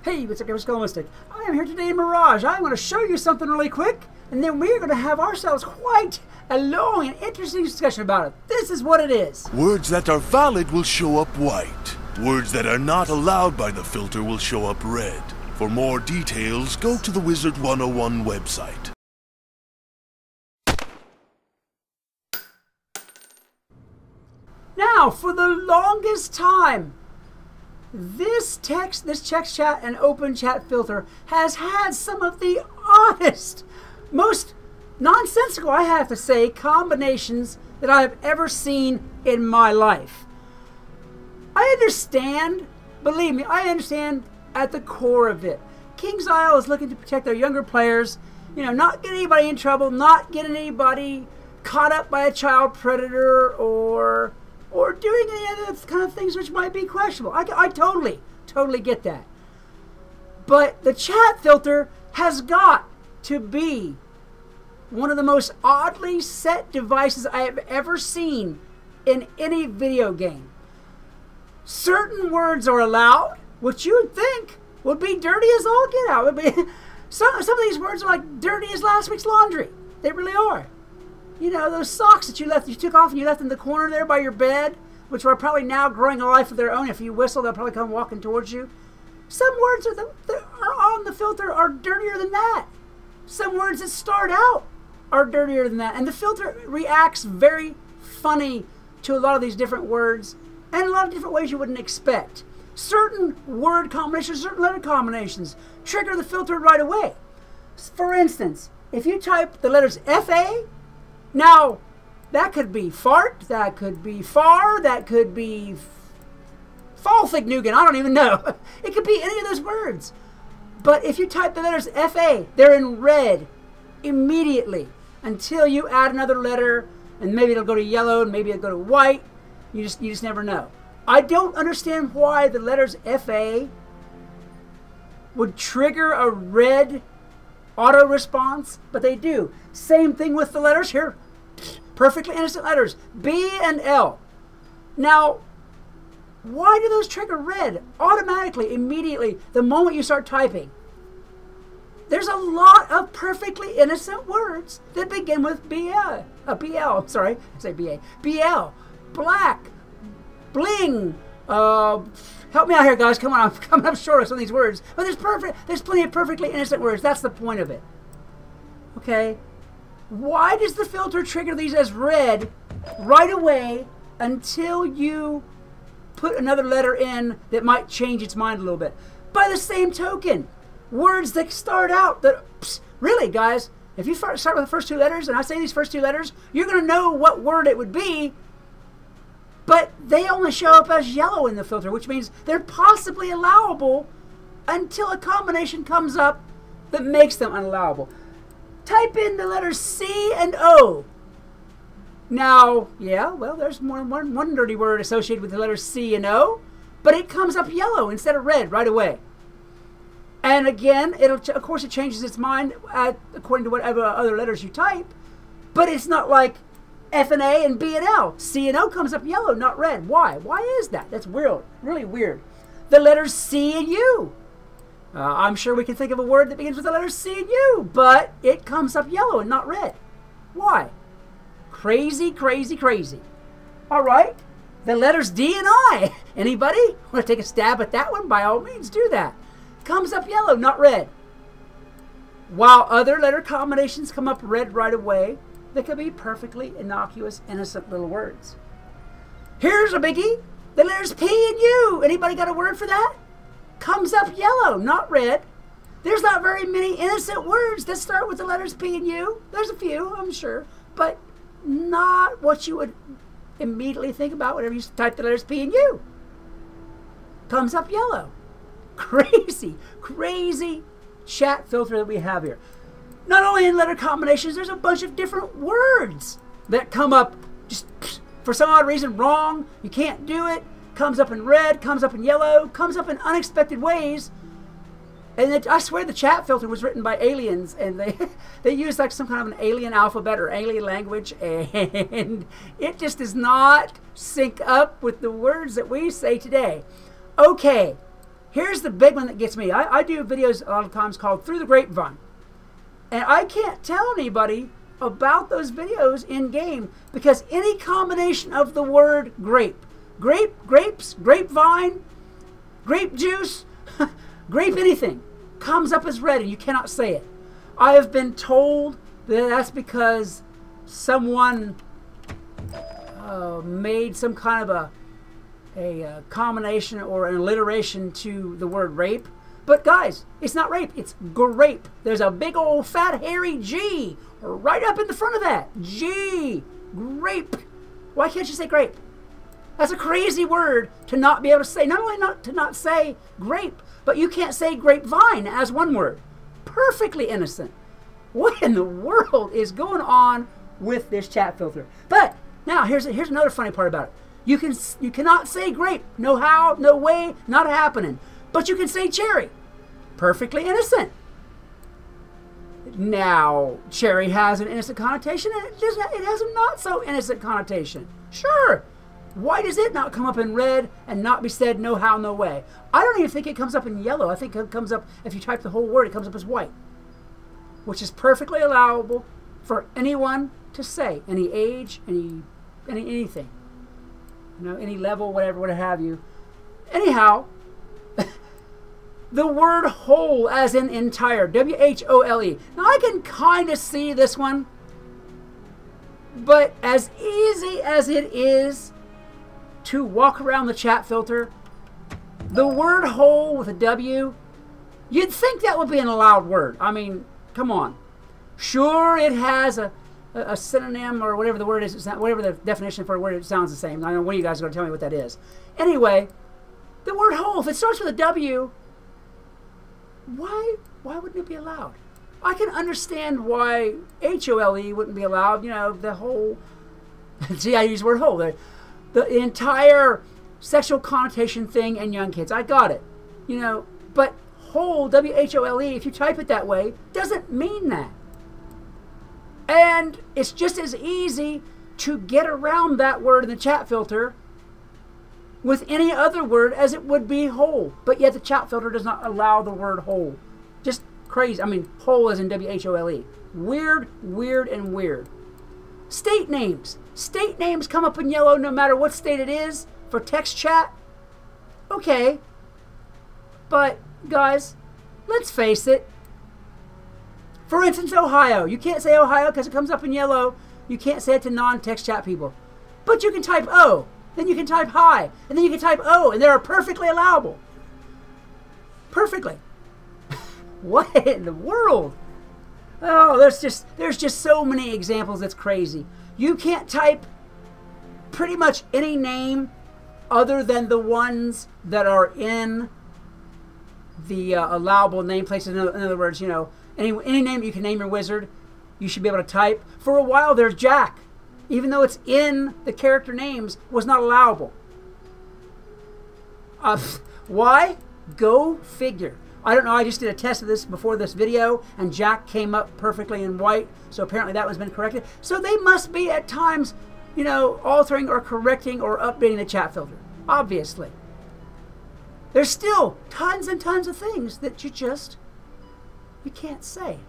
Hey, what's up, Skelemystyk? I am here today in Mirage. I'm going to show you something really quick, and then we're going to have ourselves quite a long and interesting discussion about it. This is what it is. Words that are valid will show up white. Words that are not allowed by the filter will show up red. For more details, go to the Wizard101 website. Now, for the longest time, this text chat and open chat filter has had some of the oddest, most nonsensical, I have to say, combinations that I have ever seen in my life. I understand, believe me, I understand at the core of it. KingsIsle is looking to protect their younger players, you know, not get anybody in trouble, not getting anybody caught up by a child predator or doing any other kind of things which might be questionable. I totally get that. But the chat filter has got to be one of the most oddly set devices I have ever seen in any video game. Certain words are allowed, which you would think would be dirty as all get out. Would be, some of these words are like dirty as last week's laundry. They really are. You know, those socks that you took off and you left in the corner there by your bed, which are probably now growing a life of their own. If you whistle, they'll probably come walking towards you. Some words that are on the filter are dirtier than that. Some words that start out are dirtier than that. And the filter reacts very funny to a lot of these different words and a lot of different ways you wouldn't expect. Certain word combinations, certain letter combinations trigger the filter right away. For instance, if you type the letters F-A, now, that could be fart, that could be far, that could be Falfignugan, I don't even know. It could be any of those words. But if you type the letters F-A, they're in red immediately until you add another letter, and maybe it'll go to yellow, and maybe it'll go to white. You just never know. I don't understand why the letters F-A would trigger a red auto response, but they do. Same thing with the letters here. Perfectly innocent letters, B and L. Now, why do those trigger red automatically, immediately, the moment you start typing? There's a lot of perfectly innocent words that begin with BL, sorry, I say B-A, BL, black, bling, help me out here, guys, come on, I'm coming up short of some of these words, but there's plenty of perfectly innocent words, that's the point of it, okay? Why does the filter trigger these as red right away until you put another letter in that might change its mind a little bit? By the same token, words that start out that, really guys, if you start with the first two letters and I say these first two letters, you're going to know what word it would be, but they only show up as yellow in the filter, which means they're possibly allowable until a combination comes up that makes them unallowable. Type in the letters C and O. Now, yeah, well, there's more than one dirty word associated with the letters C and O, but it comes up yellow instead of red right away. And again, of course, it changes its mind according to whatever other letters you type, but it's not like F and A and B and L. C and O comes up yellow, not red. Why? Why is that? That's weird, really weird. The letters C and U. I'm sure we can think of a word that begins with the letters C and U, but it comes up yellow and not red. Why? Crazy, crazy, crazy. All right, the letters D and I. Anybody want to take a stab at that one? By all means, do that. Comes up yellow, not red. While other letter combinations come up red right away, they could be perfectly innocuous, innocent little words. Here's a biggie. The letters P and U. Anybody got a word for that? Comes up yellow, not red. There's not very many innocent words that start with the letters P and U. There's a few, I'm sure, but not what you would immediately think about whenever you type the letters P and U. Comes up yellow. Crazy, crazy chat filter that we have here. Not only in letter combinations, there's a bunch of different words that come up just for some odd reason wrong. You can't do it. Comes up in red, comes up in yellow, comes up in unexpected ways. And I swear the chat filter was written by aliens, and they used like some kind of an alien alphabet or alien language, and it just does not sync up with the words that we say today. Okay, Here's the big one that gets me. I do videos a lot of times called Through the Grapevine. And I can't tell anybody about those videos in game because any combination of the word grape, grapes, grapevine, grape juice, grape anything comes up as red and you cannot say it. I have been told that that's because someone made some kind of a combination or an alliteration to the word rape. But guys, it's not rape, it's grape. There's a big old fat hairy G right up in the front of that. G, grape. Why can't you say grape? That's a crazy word to not be able to say. Not only not to not say grape, but you can't say grapevine as one word. Perfectly innocent. What in the world is going on with this chat filter? But now here's another funny part about it. You cannot say grape. No how, no way, not happening. But you can say cherry. Perfectly innocent. Now, cherry has an innocent connotation, and it has a not so innocent connotation. Sure. Why does it not come up in red and not be said no how, no way? I don't even think it comes up in yellow. I think it comes up, if you type the whole word, it comes up as white. Which is perfectly allowable for anyone to say. Any age, anything. You know, any level, whatever, what have you. Anyhow, the word whole as in entire, W-H-O-L-E. Now I can kind of see this one, but as easy as it is to walk around the chat filter, the word whole with a W, you'd think that would be an allowed word. I mean, come on. Sure, it has a synonym or whatever the word is, whatever the definition for a word, it sounds the same. I don't know when you guys are going to tell me what that is. Anyway, the word whole, if it starts with a W, why wouldn't it be allowed? I can understand why H-O-L-E wouldn't be allowed. You know, the whole, see, I use the word whole. The entire sexual connotation thing and young kids. I got it. You know, but whole, W-H-O-L-E, if you type it that way, doesn't mean that. And it's just as easy to get around that word in the chat filter with any other word as it would be whole. But yet the chat filter does not allow the word whole. Just crazy. I mean, whole as in W-H-O-L-E. Weird, weird, and weird. State names. State names come up in yellow no matter what state it is for text chat. Okay. But, guys, let's face it. For instance, Ohio. You can't say Ohio because it comes up in yellow. You can't say it to non-text chat people. But you can type O. Then you can type hi. And then you can type O. And they're perfectly allowable. Perfectly. What in the world? Oh, there's just so many examples that's crazy. You can't type pretty much any name other than the ones that are in the allowable name places. In other words, you know, any name you can name your wizard, you should be able to type. For a while there's Jack, even though it's in the character names, was not allowable. Why? Go figure. I don't know, I just did a test of this before this video, and Jack came up perfectly in white, so apparently that one's been corrected. So they must be at times, you know, altering or correcting or updating the chat filter, obviously. There's still tons and tons of things that you can't say.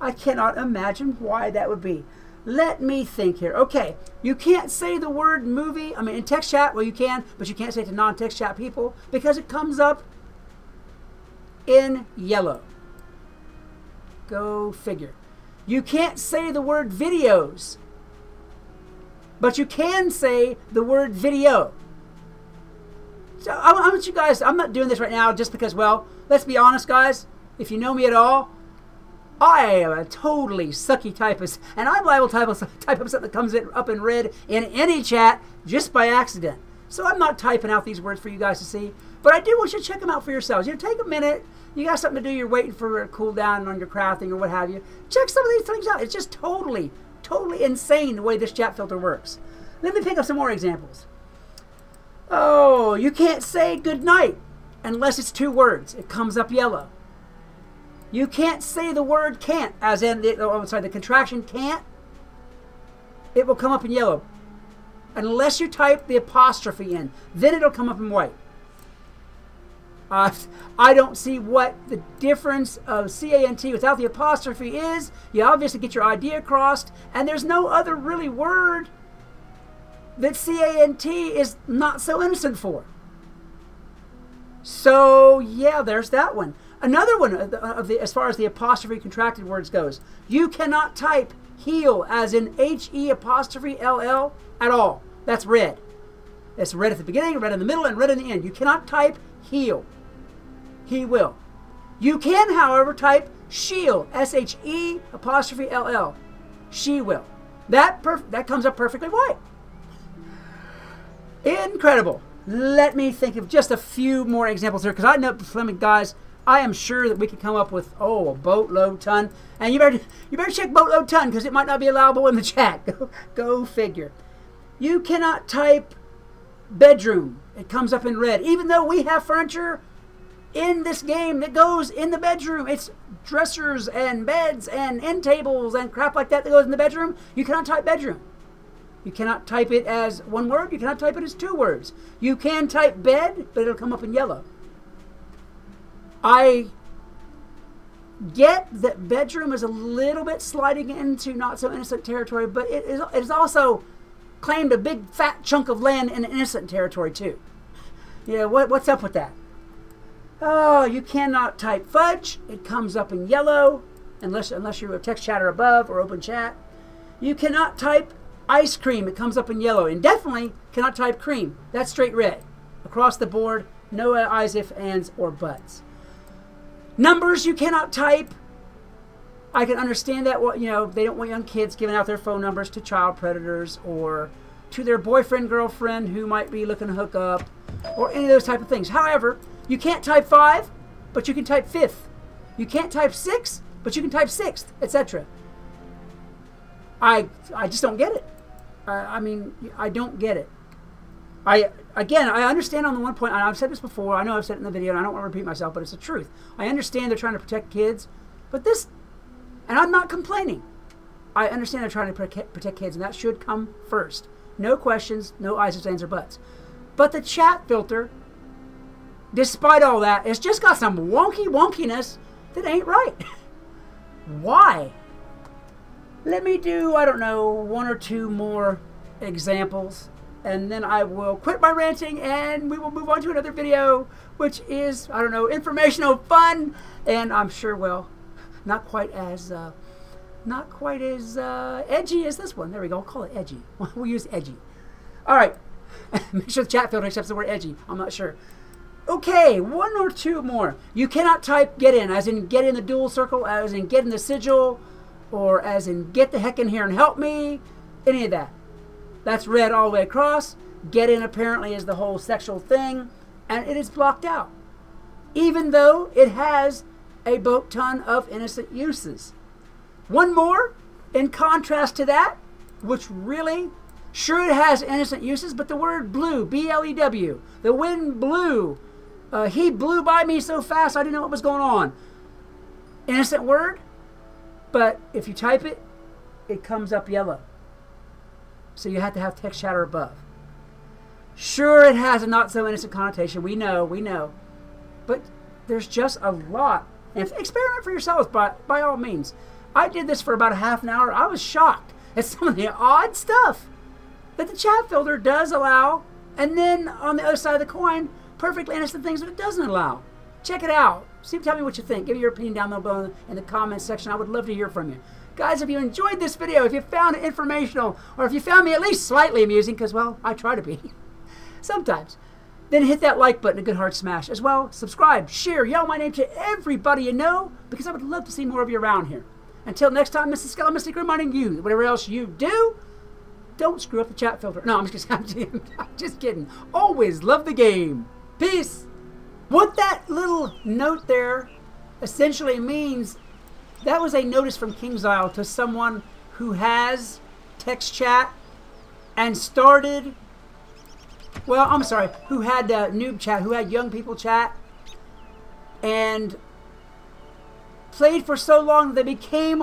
I cannot imagine why that would be. Let me think here. Okay, you can't say the word movie. I mean, in text chat, well, you can, but you can't say it to non-text chat people because it comes up in yellow. Go figure. You can't say the word videos, but you can say the word video. So I want you guys, I'm not doing this right now just because, well, let's be honest, guys. If you know me at all, I am a totally sucky typist, and I'm liable to type up something that comes up in red in any chat just by accident. So I'm not typing out these words for you guys to see, but I do want you to check them out for yourselves. You know, take a minute. You got something to do. You're waiting for a cool down on your crafting or what have you. Check some of these things out. It's just totally insane the way this chat filter works. Let me pick up some more examples. Oh, you can't say good night unless it's two words. It comes up yellow. You can't say the word can't, as in the contraction can't. It will come up in yellow. Unless you type the apostrophe in. Then it'll come up in white. I don't see what the difference of CANT without the apostrophe is. You obviously get your idea across, and there's no other really word that CANT is not so innocent for. So yeah, there's that one. Another one as far as the apostrophe contracted words goes, you cannot type heal as in HE''LL at all. That's red. It's red at the beginning, red in the middle, and red in the end. You cannot type heal. He will. You can, however, type she'll, SHE''LL. She will. That comes up perfectly white. Incredible. Let me think of just a few more examples here, because I know, guys, I am sure that we could come up with, a boatload ton. And you better check boatload ton, because it might not be allowable in the chat. Go figure. You cannot type bedroom. It comes up in red. Even though we have furniture in this game that goes in the bedroom. It's dressers and beds and end tables and crap like that goes in the bedroom. You cannot type bedroom. You cannot type it as one word. You cannot type it as two words. You can type bed, but it'll come up in yellow. I get that bedroom is a little bit sliding into not so innocent territory, but it is also claimed a big fat chunk of land in innocent territory too. Yeah, what's up with that? Oh, you cannot type fudge. It comes up in yellow, unless you're a text chatter above or open chat. You cannot type ice cream. It comes up in yellow. And definitely cannot type cream. That's straight red. Across the board, no eyes, ifs, ands, or buts. Numbers you cannot type. I can understand that, they don't want young kids giving out their phone numbers to child predators or to their boyfriend, girlfriend who might be looking to hook up or any of those type of things. However, you can't type 5, but you can type 5th. You can't type 6, but you can type 6th, etc. I just don't get it. I mean, I don't get it. Again, I understand on the one point, and I've said this before, I know I've said it in the video, and I don't want to repeat myself, but it's the truth. I understand they're trying to protect kids, but this, and I'm not complaining. I understand they're trying to protect kids, and that should come first. No questions, no eyes, ifs, ands, or buts. But the chat filter, despite all that, it's just got some wonkiness that ain't right. Why? Let me do, I don't know, 1 or 2 more examples, and then I will quit my ranting, and we will move on to another video, which is, I don't know, informational, fun, and I'm sure, well, not quite as edgy as this one. There we go. I'll call it edgy. We'll use edgy. All right. Make sure the chat filter accepts the word edgy. I'm not sure. Okay, 1 or 2 more. You cannot type get in, as in get in the dual circle, as in get in the sigil, or as in get the heck in here and help me. Any of that. That's red all the way across. Get in apparently is the whole sexual thing, and it is blocked out. Even though it has a boat ton of innocent uses. One more, in contrast to that, which really, sure it has innocent uses, but the word blew, B-L-E-W. The wind blew. He blew by me so fast I didn't know what was going on. Innocent word, but if you type it, it comes up yellow. So you have to have text chatter above. Sure, it has a not so innocent connotation. We know. But there's just a lot. And experiment for yourselves by all means. I did this for about a half an hour. I was shocked at some of the odd stuff that the chat filter does allow. And then on the other side of the coin, perfectly innocent things that it doesn't allow. Check it out. Tell me what you think. Give me your opinion down below in the comments section. I would love to hear from you. Guys, if you enjoyed this video, if you found it informational, or if you found me at least slightly amusing, because, well, I try to be sometimes, then hit that like button, a good hard smash. As well, subscribe, share, yell my name to everybody you know, because I would love to see more of you around here. Until next time, Mrs. Skelemystyk reminding you, whatever else you do, don't screw up the chat filter. No, I'm just kidding. Always love the game. Peace. What that little note there essentially means, that was a notice from KingsIsle to someone who has text chat and started, well, I'm sorry, who had noob chat, who had young people chat, and played for so long that they became